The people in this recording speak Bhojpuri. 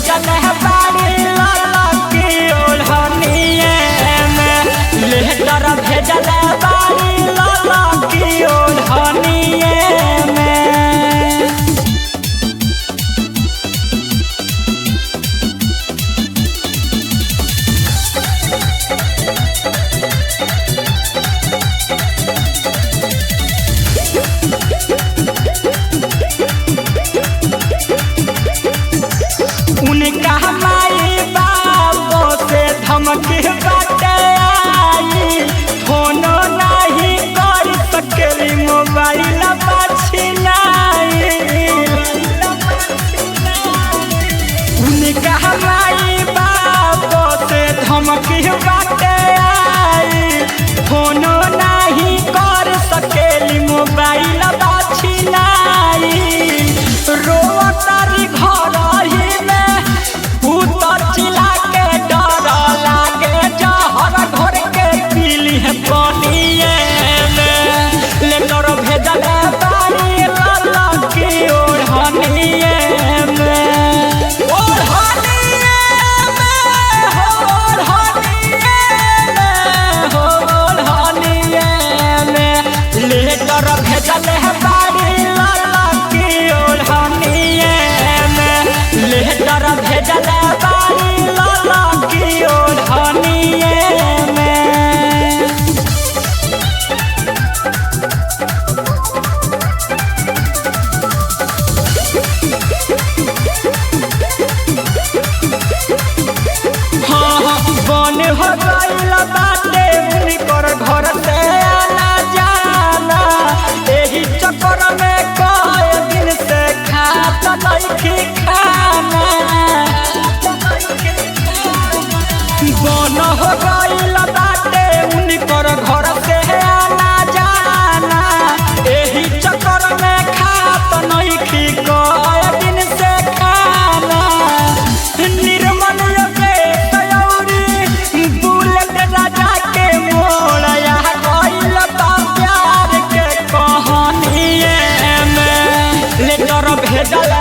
भेजल है बाड़ी लाला की ओढ़निए में, लेटर भेजल है बाड़ी लाला की ओढ़निए में। उनका माई बाबों से धमकी बाटे आई, फोनो नहीं कर सकेली मोबाइल बछिनाई। उनका माई बाबों से धमकी बाटे आई, फोनो नहीं कर सकेली मोबाइल बछिनाई। रोतारी घर ही में उतर चिल्ला के डर लागे, जहर घोर के पीली है पानिए में, लेटर भेजल है बाड़ी लाला की ओढ़निए में। ओढ़निए में हो, ओढ़निए में लेटर भेजल है बाड़ी लाला की ओढ़निए में, लेटर भेजल है बाड़ी लाला की ओढ़निए में। हाँ बन हो गइल बाटे उनकर घर से आना जाना, एही चक्कर में कई दिन से खात नइखी खाना। बन हो गइल बाटे उनकर घर से आना जाना, एही चक्कर में खात नइखी कई दिन से खाना। निर्मल योगेश यौरी बुलेट राजा के मोड़या गइल बा प्यार के कहानिए में, लेटर भेजल